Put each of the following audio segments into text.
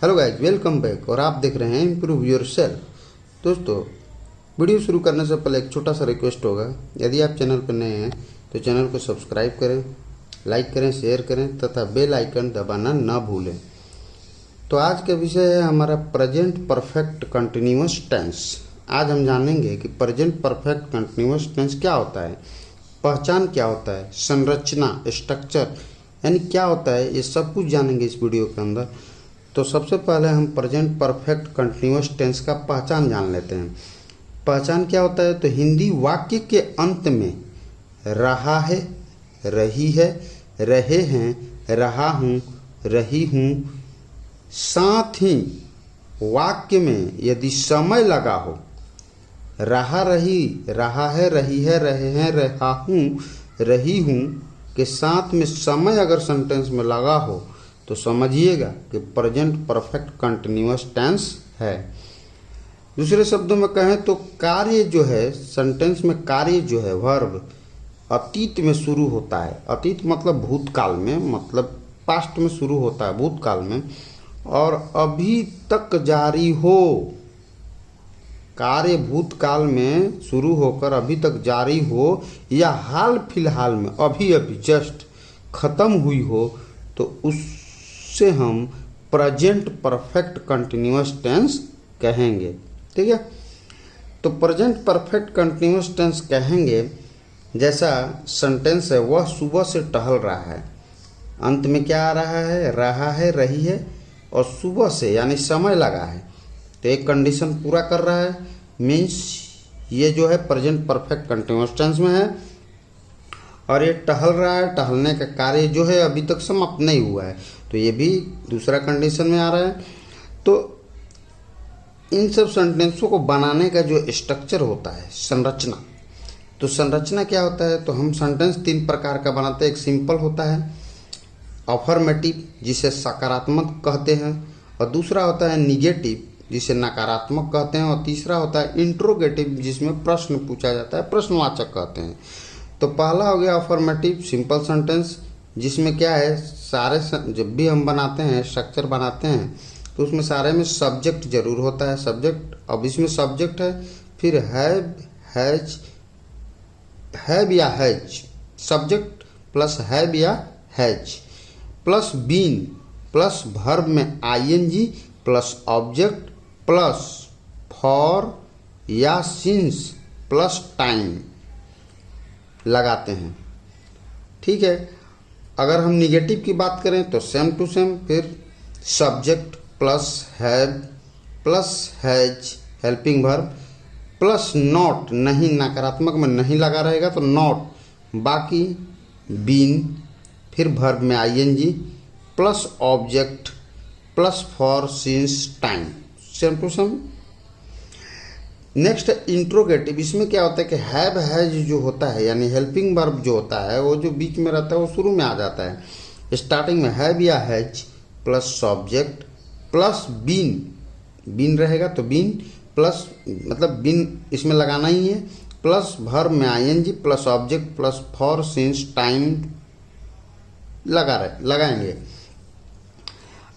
Hello guys, welcome back और आप देख रहे हैं इम्प्रूव योर सेल्फ। दोस्तों, वीडियो शुरू करने से पहले एक छोटा सा रिक्वेस्ट होगा। यदि आप चैनल पर नए हैं तो चैनल को सब्सक्राइब करें, लाइक करें, शेयर करें तथा बेल आइकन दबाना ना भूलें। तो आज का विषय है हमारा प्रेजेंट परफेक्ट कंटिन्यूअस टेंस। आज हम जानेंगे कि प्रेजेंट परफेक्ट कंटिन्यूअस टेंस क्या होता है, पहचान क्या होता है, संरचना, स्ट्रक्चर यानी क्या होता है, ये सब कुछ जानेंगे इस वीडियो के अंदर। तो सबसे पहले हम प्रेजेंट परफेक्ट कंटिन्यूअस टेंस का पहचान जान लेते हैं। पहचान क्या होता है, तो हिंदी वाक्य के अंत में रहा है, रही है, रहे हैं, रहा हूँ, रही हूँ, साथ ही वाक्य में यदि समय लगा हो, रहा, रही, रहा है, रही है, रहे हैं, रहा हूँ, रही हूँ के साथ में समय अगर सेंटेंस में लगा हो तो समझिएगा कि प्रेजेंट परफेक्ट कंटिन्यूअस टेंस है। दूसरे शब्दों में कहें तो कार्य जो है, सेंटेंस में कार्य जो है, वर्ब अतीत में शुरू होता है। अतीत मतलब भूतकाल में, मतलब पास्ट में शुरू होता है, भूतकाल में, और अभी तक जारी हो। कार्य भूतकाल में शुरू होकर अभी तक जारी हो या हाल फिलहाल में अभी अभी जस्ट खत्म हुई हो तो उससे हम प्रेजेंट परफेक्ट कंटिन्यूअस टेंस कहेंगे। ठीक है, तो प्रेजेंट परफेक्ट कंटिन्यूअस टेंस कहेंगे जैसा सेंटेंस है, वह सुबह से टहल रहा है। अंत में क्या आ रहा है, रही है और सुबह से यानी समय लगा है, तो एक कंडीशन पूरा कर रहा है, मीन्स ये जो है प्रेजेंट परफेक्ट कंटिन्यूअस टेंस में है। और ये टहल रहा है, टहलने का कार्य जो है अभी तक समाप्त नहीं हुआ है, तो ये भी दूसरा कंडीशन में आ रहा है। तो इन सब सेंटेंसों को बनाने का जो स्ट्रक्चर होता है, संरचना, तो संरचना क्या होता है, तो हम सेंटेंस तीन प्रकार का बनाते हैं। एक सिंपल होता है, अफर्मेटिव जिसे सकारात्मक कहते हैं, और दूसरा होता है निगेटिव जिसे नकारात्मक कहते हैं, और तीसरा होता है इंट्रोगेटिव जिसमें प्रश्न पूछा जाता है, प्रश्नवाचक कहते हैं। तो पहला हो गया अफर्मेटिव सिंपल सेंटेंस, जिसमें क्या है, सारे जब भी हम बनाते हैं, स्ट्रक्चर बनाते हैं, तो उसमें सारे में सब्जेक्ट जरूर होता है। सब्जेक्ट, अब इसमें सब्जेक्ट है, फिर हैव, हैज, हैव या हैज, सब्जेक्ट प्लस हैव या has, plus been, plus verb में ING, plus object, plus for या सिंस, प्लस टाइम लगाते हैं। ठीक है, अगर हम निगेटिव की बात करें तो सेम टू सेम, फिर subject plus have plus has helping verb, plus not, नहीं, नकारात्मक में नहीं लगा रहेगा तो नॉट, बाकी बीन, फिर वर्ब में ING, plus object, plus for since time, same to same. Next interrogative, इसमें क्या होता है कि हैव, हैज जो होता है यानी हेल्पिंग वर्ब जो होता है, वो जो बीच में रहता है वो शुरू में आ जाता है। स्टार्टिंग में हैव या has plus subject plus been, been रहेगा तो बीन प्लस, मतलब बीन इसमें लगाना ही है, प्लस वर्ब में ING, plus object, plus for since time लगाएंगे।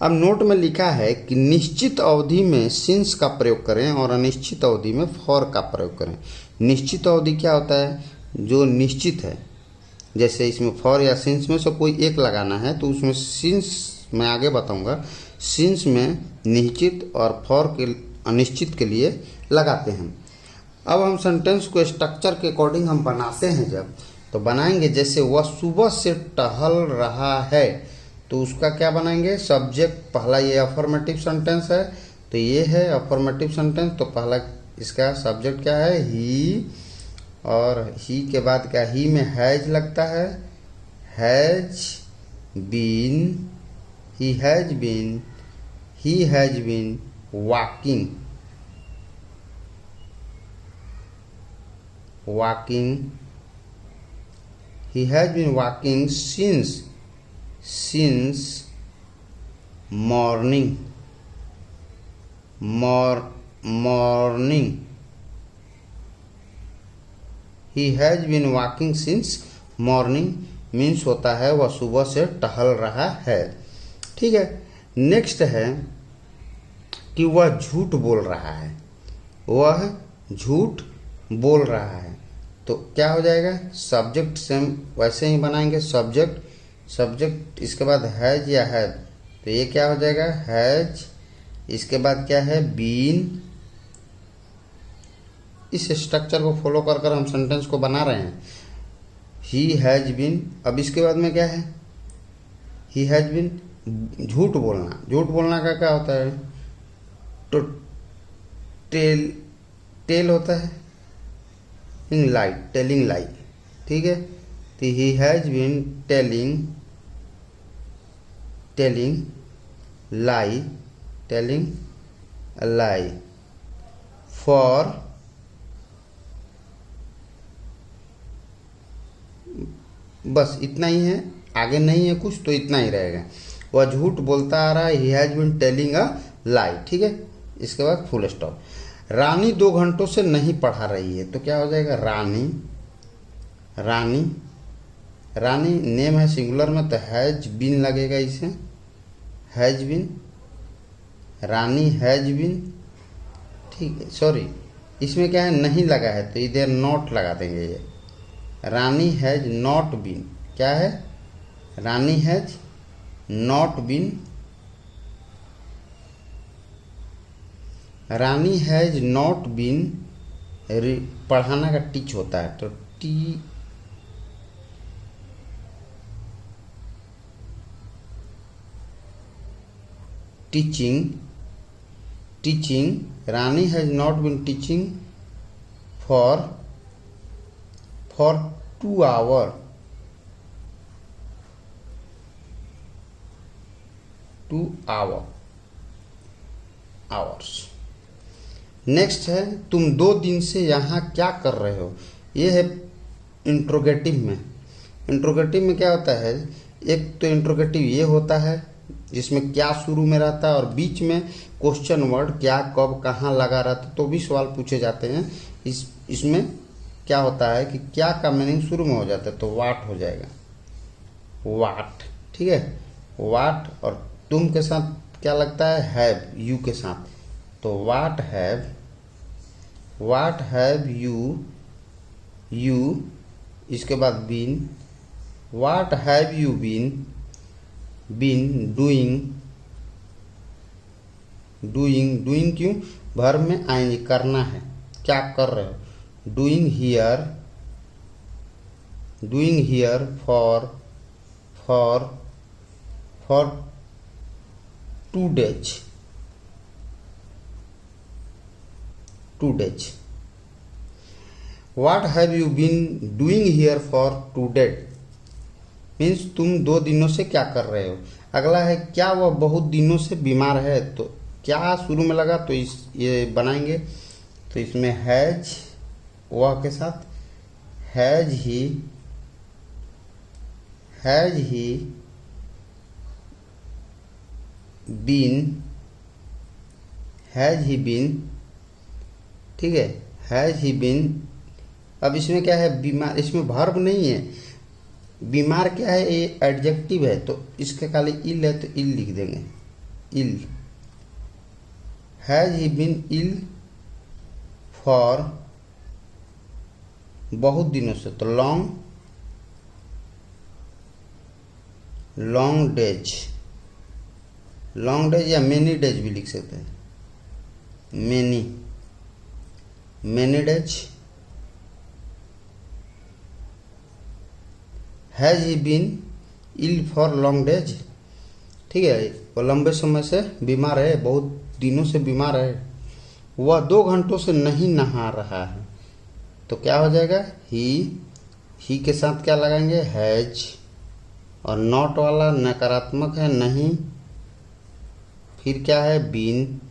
अब नोट में लिखा है कि निश्चित अवधि में सिंस का प्रयोग करें और अनिश्चित अवधि में फॉर का प्रयोग करें। निश्चित अवधि क्या होता है, जो निश्चित है, जैसे इसमें फॉर या सिंस में से कोई एक लगाना है तो उसमें सिंस, मैं आगे बताऊंगा, सिंस में निश्चित और फॉर के अनिश्चित के लिए लगाते हैं। अब हम सेंटेंस को स्ट्रक्चर के अकॉर्डिंग हम बनाते हैं, जब तो बनाएंगे जैसे वह सुबह से टहल रहा है, तो उसका क्या बनाएंगे, सब्जेक्ट, पहला ये अफर्मेटिव सेंटेंस है तो ये है अफर्मेटिव सेंटेंस, तो पहला इसका सब्जेक्ट क्या है, ही, और ही के बाद क्या, ही में हैज लगता है, has been, he has been, he has been walking, walking, he has been walking since morning, morning, he has been walking since morning means होता है वह सुबह से टहल रहा है। ठीक है, नेक्स्ट है कि वह झूठ बोल रहा है, वह झूठ बोल रहा है। तो क्या हो जाएगा, सब्जेक्ट सेम वैसे ही बनाएंगे, सब्जेक्ट इसके बाद हैज या हैव, तो ये क्या हो जाएगा हैज, इसके बाद क्या है बीन। इस स्ट्रक्चर को फॉलो कर कर हम सेंटेंस को बना रहे हैं। ही हैज बीन, अब इसके बाद में क्या है, ही हैज बीन, झूठ बोलना का क्या होता है, तो टेल होता है इन लाई, टेलिंग लाई, ठीक है। तो he has been telling lie for, बस इतना ही है, आगे नहीं है कुछ, तो इतना ही रहेगा। वह झूठ बोलता आ रहा है, he has been telling a lie, ठीक है। इसके बाद फुल स्टॉप। रानी 2 घंटों से नहीं पढ़ा रही है, तो क्या हो जाएगा रानी नेम है सिंगुलर में, तो हैज बीन लगेगा, इसे has been, Rani has been, ठीक है। सॉरी, इसमें क्या है नहीं लगा है, तो इधर नॉट लगा देंगे। ये रानी हैज नॉट बीन, क्या है, Rani has not been, Rani has not been, पढ़ाना का टीच होता है, तो teaching, Rani has not been teaching for 2 hours. Next है, तुम 2 दिन से यहाँ क्या कर रहे हो। ये है इंट्रोगेटिव में। इंट्रोगेटिव में क्या होता है, एक तो इंट्रोगेटिव ये होता है जिसमें क्या शुरू में रहता है और बीच में क्वेश्चन वर्ड क्या कब कहाँ लगा रहता है, तो भी सवाल पूछे जाते हैं। इसमें क्या होता है कि क्या का मीनिंग शुरू में हो जाता है, तो वाट हो जाएगा, वाट, ठीक है। वाट और तुम के साथ क्या लगता है, हैव, यू के साथ, तो वाट हैव यू, इसके बाद been, what have you been doing क्यों, वर्ब में आएंगे, करना है, क्या कर रहे हो, doing here for 2 days। What have you been doing here for 2 days? Means तुम 2 दिनों से क्या कर रहे हो। अगला है, क्या वह बहुत दिनों से बीमार है, तो क्या शुरू में लगा, तो ये बनाएंगे, तो इसमें हैज वह के साथ, हैज ही बीन, ठीक है, हैज ही बीन। अब इसमें क्या है, बीमार, इसमें वर्ब नहीं है, बीमार क्या है, ये एडजेक्टिव है, तो इसके खाली इल है, तो इल लिख देंगे, ill, has he been ill for बहुत दिनों से, तो लॉन्ग डेज या मेनी डेज भी लिख सकते हैं, many days. Has he been ill for long days, ठीक है, वो लंबे समय से बीमार है, बहुत दिनों से बीमार है। वह 2 घंटों से नहीं नहा रहा है, तो क्या हो जाएगा, ही के साथ क्या लगाएंगे, हैज, और नॉट वाला नकारात्मक है, नहीं, फिर क्या है, been,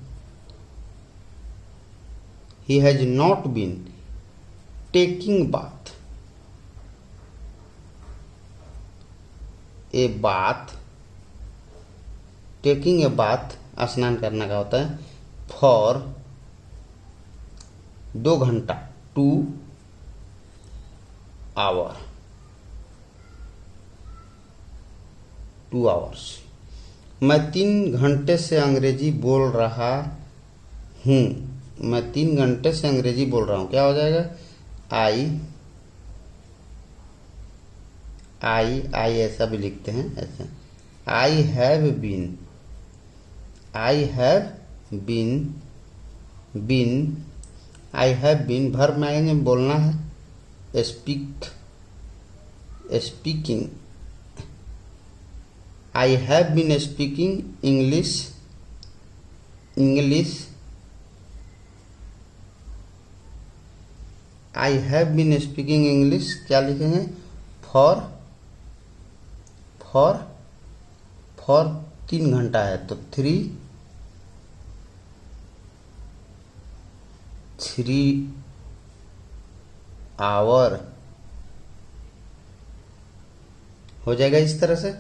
he has not been taking bath, taking a bath, स्नान करना का होता है, फॉर 2 घंटा, 2 आवर्स। मैं 3 घंटे से अंग्रेजी बोल रहा हूँ। मैं 3 घंटे से अंग्रेजी बोल रहा हूँ, क्या हो जाएगा? आई ऐसा भी लिखते हैं, ऐसा I have been, I have been, I have been verb में आएंगे, बोलना है, speaking, I have been speaking English, I have been speaking English, क्या लिखेंगे? फॉर 3 घंटा है तो 3 आवर हो जाएगा इस तरह से।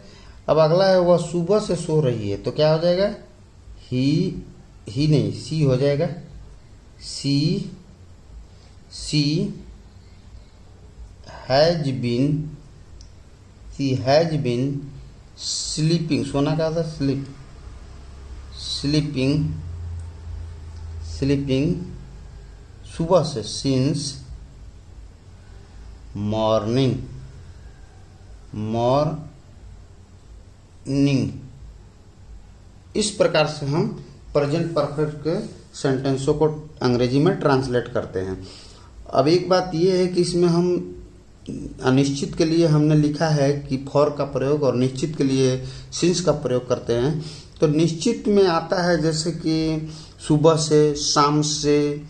अब अगला है वह सुबह से सो रही है, तो क्या हो जाएगा? ही नहीं, सी हो जाएगा। सी हैज बीन स्लीपिंग, सोना का था स्लीपिंग सुबह से, सिंस मॉर्निंग, इस प्रकार से हम प्रेजेंट परफेक्ट के सेंटेंसों को अंग्रेजी में ट्रांसलेट करते हैं। अब एक बात ये है कि इसमें हम अनिश्चित के लिए हमने लिखा है कि फॉर का प्रयोग, और निश्चित के लिए सिंस का प्रयोग करते हैं। तो निश्चित में आता है जैसे कि सुबह से, शाम से,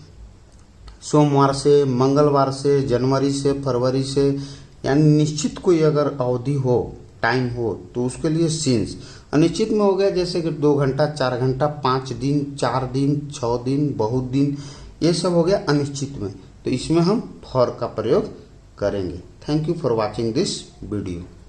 सोमवार से, मंगलवार से, जनवरी से, फरवरी से, यानी निश्चित कोई अगर अवधि हो, टाइम हो, तो उसके लिए सिंस। अनिश्चित में हो गया जैसे कि 2 घंटा, 4 घंटा, 5 दिन, 4 दिन, 6 दिन, बहुत दिन, ये सब हो गया अनिश्चित में। तो इसमें हम फॉर का प्रयोग करेंगे। Thank you for watching this video.